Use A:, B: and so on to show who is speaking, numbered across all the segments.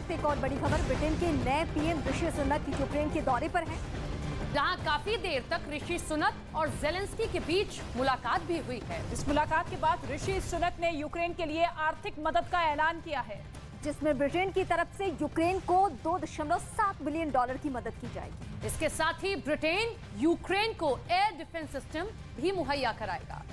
A: वक्त एक और बड़ी खबर, ब्रिटेन के नए पीएम ऋषि सुनक यूक्रेन के दौरे पर हैं।
B: जहां काफी देर तक ऋषि सुनक और जेलेंस्की के बीच मुलाकात भी हुई है।
C: इस मुलाकात के बाद ऋषि सुनक ने यूक्रेन के लिए आर्थिक मदद का ऐलान किया है,
A: जिसमें ब्रिटेन की तरफ से यूक्रेन को $2.7 बिलियन की मदद की जाएगी।
B: इसके साथ ही ब्रिटेन यूक्रेन को एयर डिफेंस सिस्टम भी मुहैया कराएगा।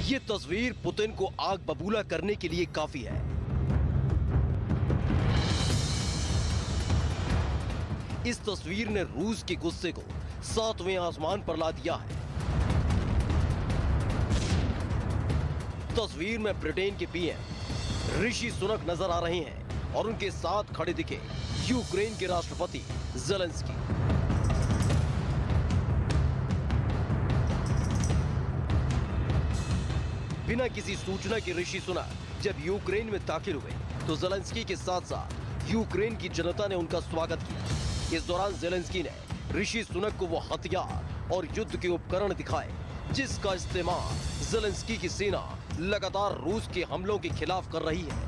D: ये तस्वीर पुतिन को आग बबूला करने के लिए काफी है। इस तस्वीर ने रूस के गुस्से को 7वें आसमान पर ला दिया है। तस्वीर में ब्रिटेन के पीएम ऋषि सुनक नजर आ रहे हैं और उनके साथ खड़े दिखे यूक्रेन के राष्ट्रपति जेलेंस्की। बिना किसी सूचना के ऋषि सुनक जब यूक्रेन में दाखिल हुए तो जेलेंस्की के साथ साथ यूक्रेन की जनता ने उनका स्वागत किया। इस दौरान जेलेंस्की ने ऋषि सुनक को वो हथियार और युद्ध के उपकरण दिखाए जिसका इस्तेमाल जेलेंस्की की सेना लगातार रूस के हमलों के खिलाफ कर रही है।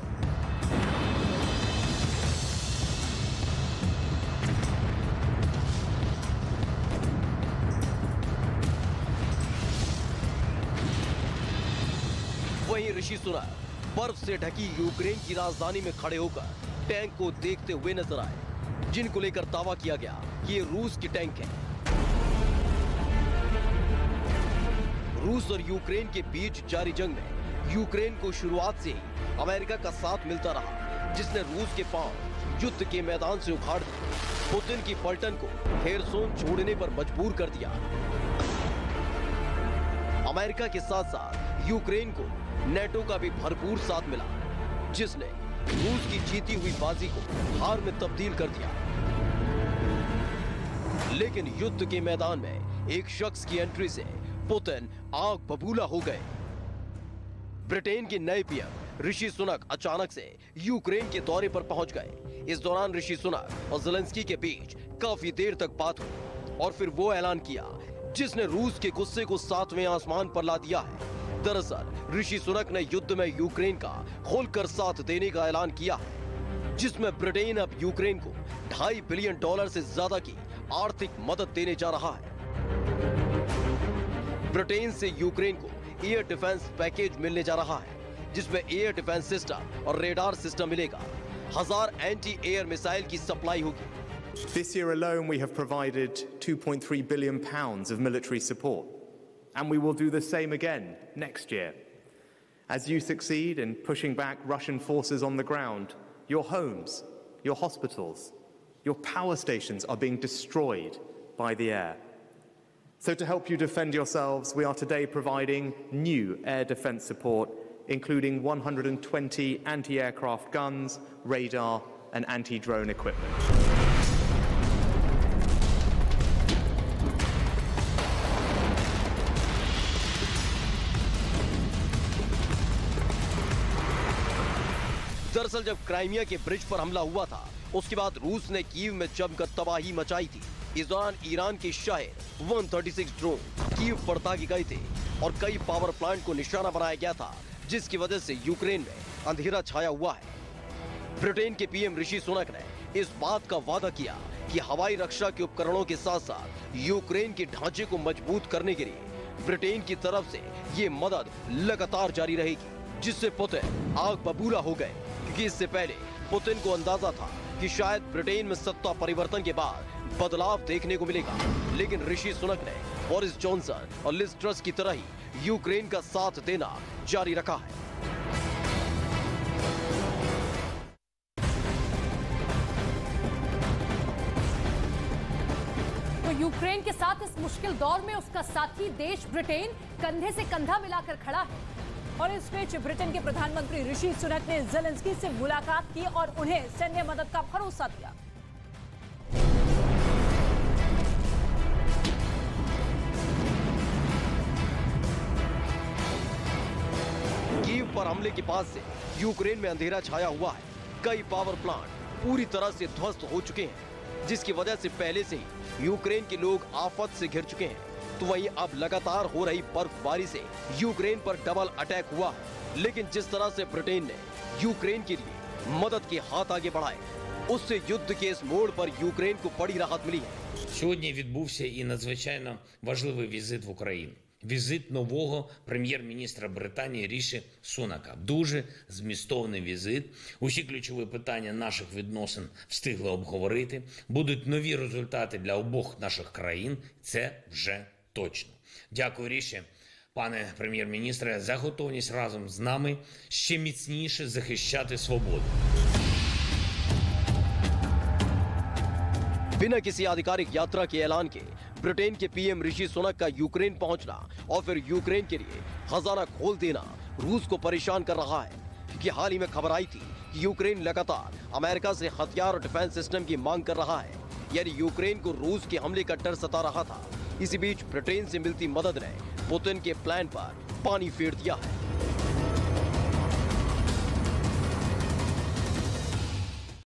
D: वहीं ऋषि सुनक बर्फ से ढकी यूक्रेन की राजधानी में खड़े होकर टैंक को देखते हुए नजर आए, जिनको लेकर दावा किया गया कि ये रूस की टैंक है। रूस और यूक्रेन के बीच जारी जंग में यूक्रेन को शुरुआत से ही अमेरिका का साथ मिलता रहा, जिसने रूस के पांव युद्ध के मैदान से उखाड़ दिए, पुतिन की पलटन को हेरसोन छोड़ने पर मजबूर कर दिया। अमेरिका के साथ साथ यूक्रेन को नेटो का भी भरपूर साथ मिला, जिसने रूस की जीती हुई बाजी को हार में तब्दील कर दिया। लेकिन युद्ध के मैदान में एक शख्स की एंट्री से पुतिन आग बबूला हो गए। ब्रिटेन के नए पीएम ऋषि सुनक अचानक से यूक्रेन के दौरे पर पहुंच गए। इस दौरान ऋषि सुनक और जेलेंस्की के बीच काफी देर तक बात हुई और फिर वो ऐलान किया जिसने रूस के गुस्से को 7वें आसमान पर ला दिया है। दरअसल ऋषि सुनक ने युद्ध में यूक्रेन का खोलकर साथ देने का ऐलान किया है, जिसमें ब्रिटेन अब यूक्रेन को $2.5 बिलियन से ज्यादा की आर्थिक मदद देने जा रहा है। ब्रिटेन से यूक्रेन को एयर डिफेंस पैकेज मिलने जा रहा है, जिसमें एयर डिफेंस सिस्टम और रेडार सिस्टम मिलेगा। 1000 एंटी एयर मिसाइल की सप्लाई होगी।
E: This year alone we have provided £2.3 billion of military support, and we will do the same again next year. As you succeed in pushing back Russian forces on the ground, your homes, your hospitals, your power stations are being destroyed by the air. So to help you defend yourselves, we are today providing new air defense support, including 120 anti-aircraft guns, radar and anti-drone equipment.
D: दरअसल जब Crimea के bridge पर हमला हुआ था, उसके बाद रूस ने कीव में जमकर तबाही मचाई थी। इस दौरान ईरान के शायर 136 ड्रोन कीव पर दागे गए थे और कई पावर प्लांट को निशाना बनाया गया था, जिसकी वजह से यूक्रेन में अंधेरा छाया हुआ है। ब्रिटेन के पीएम ऋषि सुनक ने इस बात का वादा किया कि हवाई रक्षा के उपकरणों के साथ साथ यूक्रेन के ढांचे को मजबूत करने के लिए ब्रिटेन की तरफ से ये मदद लगातार जारी रहेगी, जिससे पुतिन आग बबूला हो गए, क्योंकि इससे पहले पुतिन को अंदाजा था कि शायद ब्रिटेन में सत्ता परिवर्तन के बाद बदलाव देखने को मिलेगा। लेकिन ऋषि सुनक ने बोरिस जॉनसन और लिज ट्रस की तरह ही यूक्रेन का साथ देना जारी रखा है।
B: तो यूक्रेन के साथ इस मुश्किल दौर में उसका साथी देश ब्रिटेन कंधे से कंधा मिलाकर खड़ा है।
C: और इस बीच ब्रिटेन के प्रधानमंत्री ऋषि सुनक ने जेलेंस्की से मुलाकात की और उन्हें सैन्य मदद का भरोसा दिया।
D: कीव पर हमले के बाद से यूक्रेन में अंधेरा छाया हुआ है। कई पावर प्लांट पूरी तरह से ध्वस्त हो चुके हैं, जिसकी वजह से पहले से ही यूक्रेन के लोग आफत से घिर चुके हैं। तो वहीं अब लगातार हो रही बर्फबारी से यूक्रेन पर डबल अटैक हुआ है। लेकिन जिस तरह से ब्रिटेन ने यूक्रेन के लिए मदद के हाथ आगे बढ़ाए, उससे युद्ध के इस मोड़ पर यूक्रेन को बड़ी राहत मिली है।
F: Сьогодні відбувся і надзвичайно важливий візит в Україну. Візит нового прем'єр-міністра Британії Ріші Сунака. Дуже змістовний візит. Усі ключові питання наших відносин встигли обговорити. Будуть нові результати для обох наших країн. Це вже точно. Дякую, Ріші, пане прем'єр-міністре, за готовність разом з нами ще міцніше захищати свободу.
D: बिना किसी आधिकारिक यात्रा के ऐलान के ब्रिटेन के पीएम ऋषि सुनक का यूक्रेन पहुंचना और फिर यूक्रेन के लिए खजाना खोल देना रूस को परेशान कर रहा है, क्योंकि हाल ही में खबर आई थी कि यूक्रेन लगातार अमेरिका से हथियार और डिफेंस सिस्टम की मांग कर रहा है, यानी यूक्रेन को रूस के हमले का डर सता रहा था। इसी बीच ब्रिटेन से मिलती मदद ने पुतिन के प्लान पर पानी फेर दिया है।